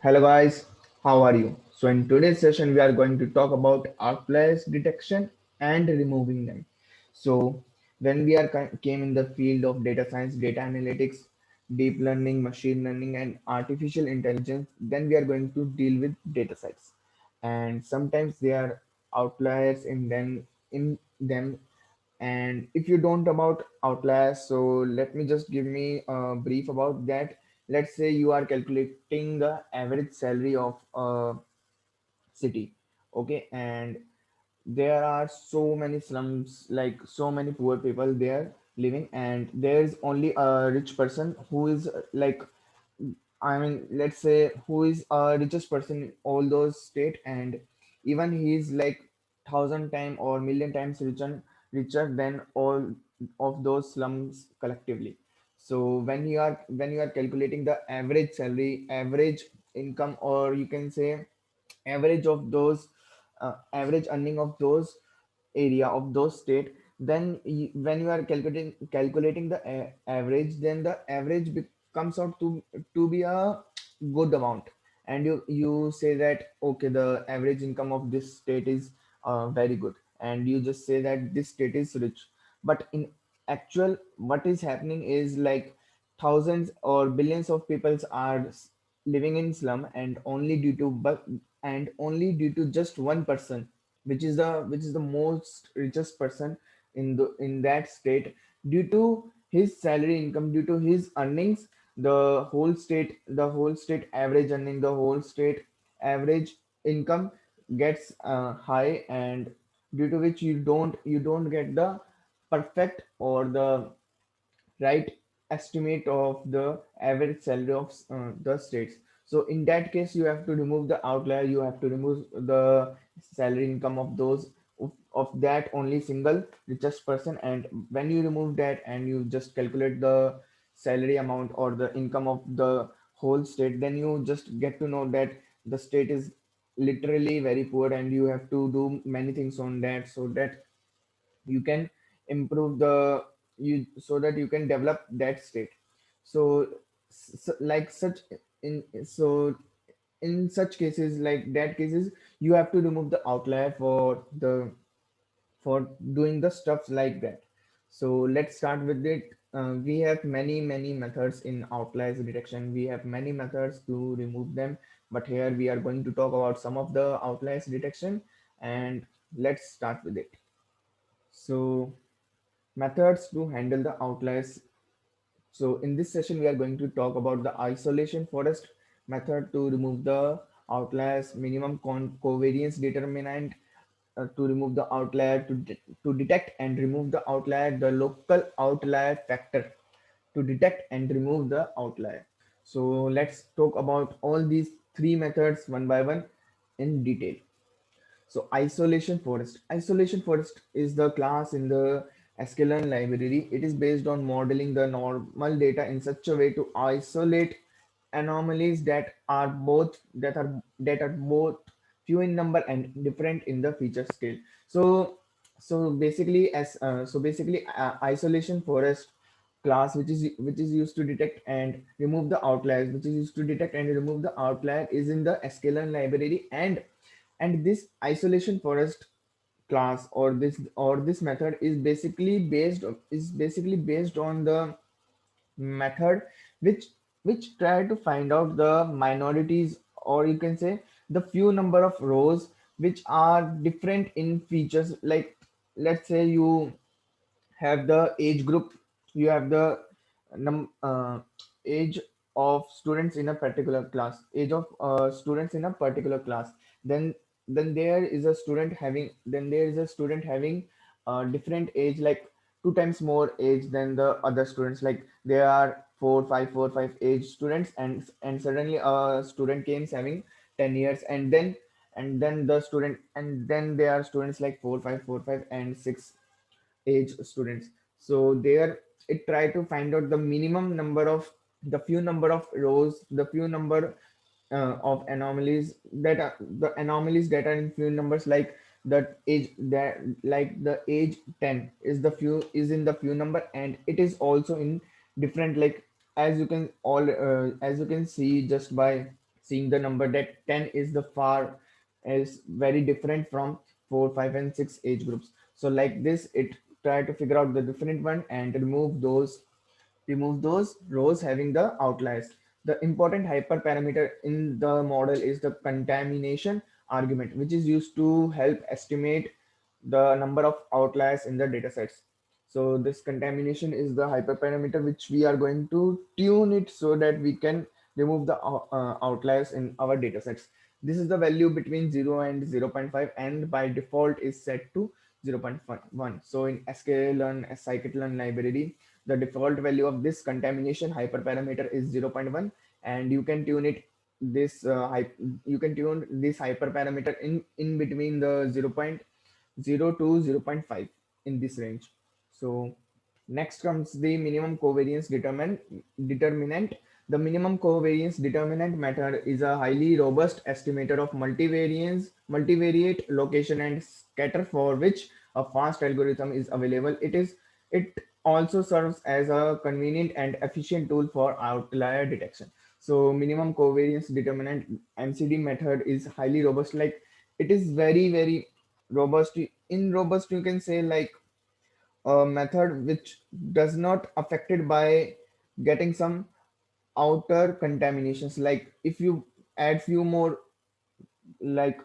Hello guys, how are you? So in today's session we are going to talk about outliers detection and removing them. So when we are came in the field of data science, data analytics, deep learning, machine learning and artificial intelligence, then we are going to deal with data sets. And sometimes there are outliers in them, and if you don't about outliers, so let me just give me a brief about that. Let's say you are calculating the average salary of a city, okay, and there are so many slums, like so many poor people there living, and there is only a rich person who is I mean, let's say who is a richest person in all those state, and even he is like thousand time or million times richer than all of those slums collectively. So when you are calculating the average salary, average income, or you can say average of those average earning of those area of those state, then when you are calculating the average, then the average comes out to be a good amount, and you say that okay, the average income of this state is very good, and you just say that this state is rich. But in actual, what is happening is like thousands or billions of people are living in slum, and only due to just one person, which is the most richest person in that state, due to his salary income, due to his earnings, the whole state average earning, the whole state average income gets high, and due to which you don't get the perfect or the right estimate of the average salary of the states. So in that case, you have to remove the outlier, you have to remove the salary income of those of that only single richest person. And when you remove that and you just calculate the salary amount or the income of the whole state, then you just get to know that the state is literally very poor, and you have to do many things on that, so that you can improve the you so that you can develop that state. So, like such in such cases, like that cases, you have to remove the outlier for doing the stuff like that. So let's start with it. We have many methods in outliers detection, we have many methods to remove them, but here we are going to talk about some of the outliers detection, and let's start with it. So methods to handle the outliers. So in this session, we are going to talk about the isolation forest method to remove the outliers, minimum covariance determinant to remove the outlier, to detect and remove the outlier, the local outlier factor to detect and remove the outlier. So let's talk about all these three methods one by one in detail. So isolation forest is the class in the sklearn library. It is based on modeling the normal data in such a way to isolate anomalies that are both few in number and different in the feature scale. So isolation forest class, which is used to detect and remove the outliers, which is used to detect and remove the outlier, is in the sklearn library. And this isolation forest class or this method is basically based on the method which try to find out the minorities, or you can say the few number of rows which are different in features. Like, let's say you have the age group, you have the age of students in a particular class, age of students in a particular class. Then then there is a student having different age, like two times more age than the other students. Like, there are four five age students, and suddenly a student came having 10 years, and then there are students like four five and 6 age students. So there it try to find out the minimum number of the few number of rows, the few number of anomalies that are in few numbers, like the age 10 is in the few number, and it is also in different, like, as you can see just by seeing the number that 10 is the far is very different from 4, 5, and 6 age groups. So like this, it try to figure out the different one and remove those rows having the outliers. The important hyperparameter in the model is the contamination argument, which is used to help estimate the number of outliers in the datasets. So this contamination is the hyperparameter which we are going to tune it so that we can remove the outliers in our datasets. This is the value between 0 and 0.5 and by default is set to 0.1. So in sklearn, scikit-learn library, the default value of this contamination hyperparameter is 0.1, and you can tune it this you can tune this hyperparameter in between the 0.0 to 0.5 in this range. So next comes the minimum covariance determinant. The minimum covariance determinant method is a highly robust estimator of multivariate location and scatter for which a fast algorithm is available. It also serves as a convenient and efficient tool for outlier detection. So minimum covariance determinant MCD method is highly robust. Like it is very robust. In robust, you can say like a method which does not affected by getting some outer contaminations. Like if you add few more, like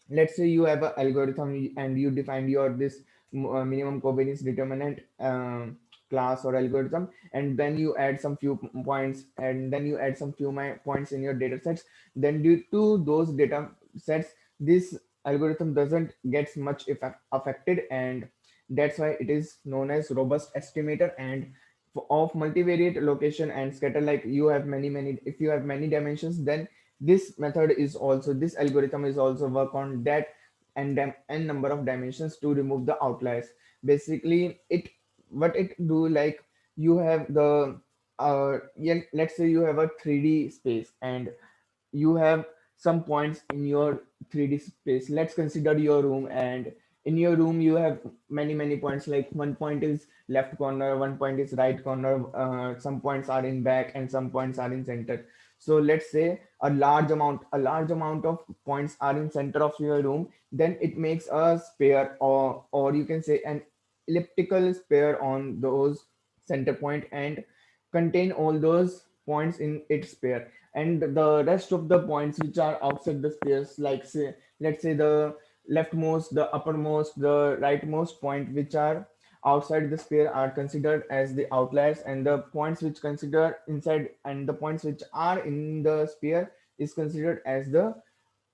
let's say you have an algorithm and you defined your this minimum covariance determinant class or algorithm, and then you add some few points and then you add some few points in your data sets. Then due to those data sets, this algorithm doesn't get much affected, and that's why it is known as robust estimator. And of multivariate location and scatter, like you have many, if you have many dimensions, then this algorithm is also work on that n number of dimensions to remove the outliers. Basically it what it do, like you have the yeah, let's say you have a 3D space and you have some points in your 3D space. Let's consider your room, and in your room you have many points. Like one point is left corner, one point is right corner, some points are in back and some points are in center. So let's say a large amount of points are in center of your room. Then it makes a sphere, or you can say an elliptical sphere on those center point and contain all those points in its sphere. And the rest of the points which are outside the spheres, like say let's say the leftmost, the uppermost, the rightmost point which are outside the sphere are considered as the outliers, and the points which consider inside and the points which are in the sphere is considered as the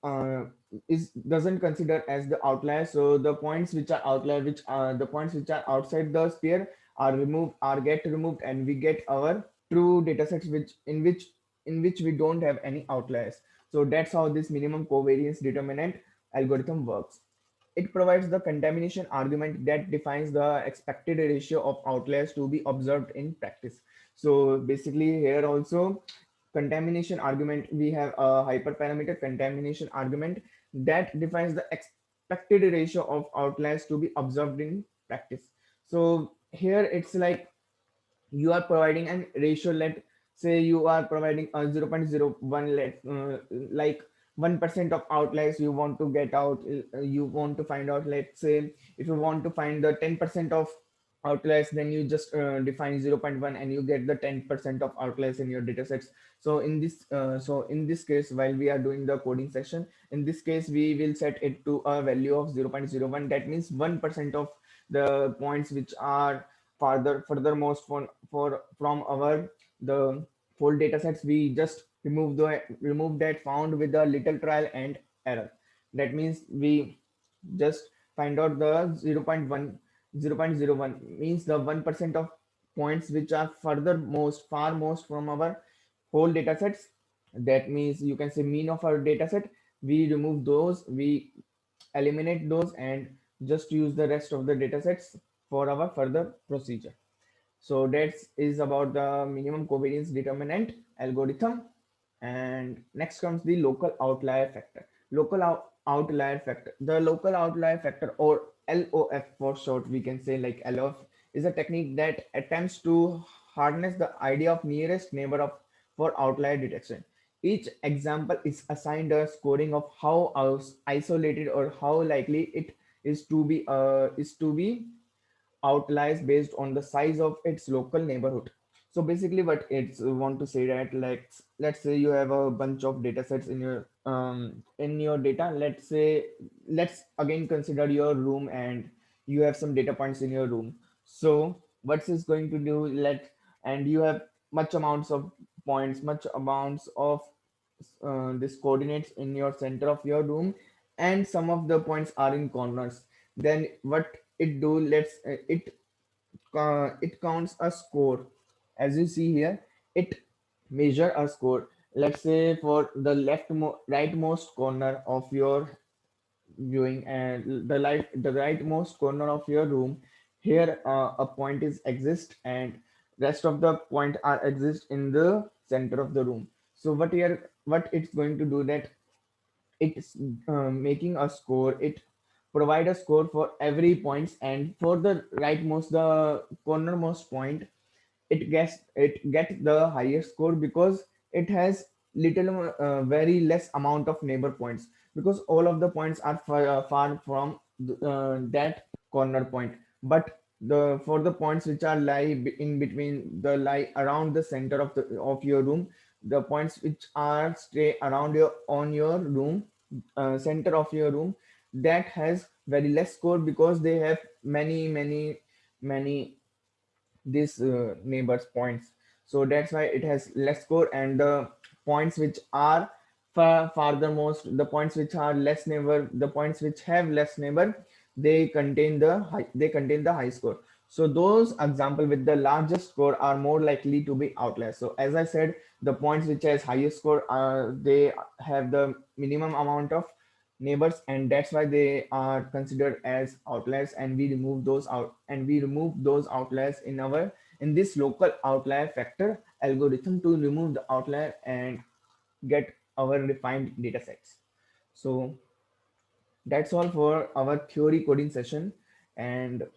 uh, is doesn't consider as the outlier. So the points which are outlier, which are the points which are outside the sphere, are get removed, and we get our true datasets which we don't have any outliers. So that's how this minimum covariance determinant algorithm works. It provides the contamination argument that defines the expected ratio of outliers to be observed in practice. So basically here also contamination argument, we have a hyperparameter contamination argument that defines the expected ratio of outliers to be observed in practice. So here it's like you are providing an ratio. Let say you are providing a 0.01, like 1% of outliers you want to get out. You want to find out, let's say if you want to find the 10% of outliers, then you just define 0.1 and you get the 10% of outliers in your data sets. So in this case, while we are doing the coding session, in this case we will set it to a value of 0.01. That means 1% of the points which are furthermost for from our the full data sets, we just remove that found with a little trial and error. That means we just find out the 0.01 means the 1% of points which are far most from our whole data sets. That means you can say mean of our data set. We remove those, we eliminate those, and just use the rest of the data sets for our further procedure. So that is about the minimum covariance determinant algorithm. And next comes the local outlier factor. Outlier factor. The local outlier factor, or LOF for short, we can say like LOF, is a technique that attempts to harness the idea of nearest neighbor of for outlier detection. Each example is assigned a scoring of how isolated or how likely it is to be outliers based on the size of its local neighborhood. So basically what it's want to say that, like, let's say you have a bunch of data sets in your data. Let's again consider your room, and you have some data points in your room. So what's this going to do, and you have much amounts of points, much amounts of this coordinates in your center of your room, and some of the points are in corners. Then what it do, it counts a score. As you see here, it measure a score. Let's say for the rightmost corner of your viewing, and the rightmost corner of your room, here a point is exist, and rest of the point are exist in the center of the room. So what it's going to do, that it's making a score. It provide a score for every points, and for the cornermost point, it gets the highest score, because it has very less amount of neighbor points, because all of the points are far from that corner point. But the for the points which are in between, the lie around the center of your room, the points which are stay around your room, center of your room, that has very less score, because they have many this neighbors points. So that's why it has less score. And the points which are farthermost, the points which are less neighbor, the points which have less neighbor, they contain the high score. So those example with the largest score are more likely to be outliers. So as I said, the points which has highest score are, they have the minimum amount of neighbors, and that's why they are considered as outliers, and we remove those outliers in this local outlier factor algorithm to remove the outlier and get our refined data sets. So that's all for our theory coding session. And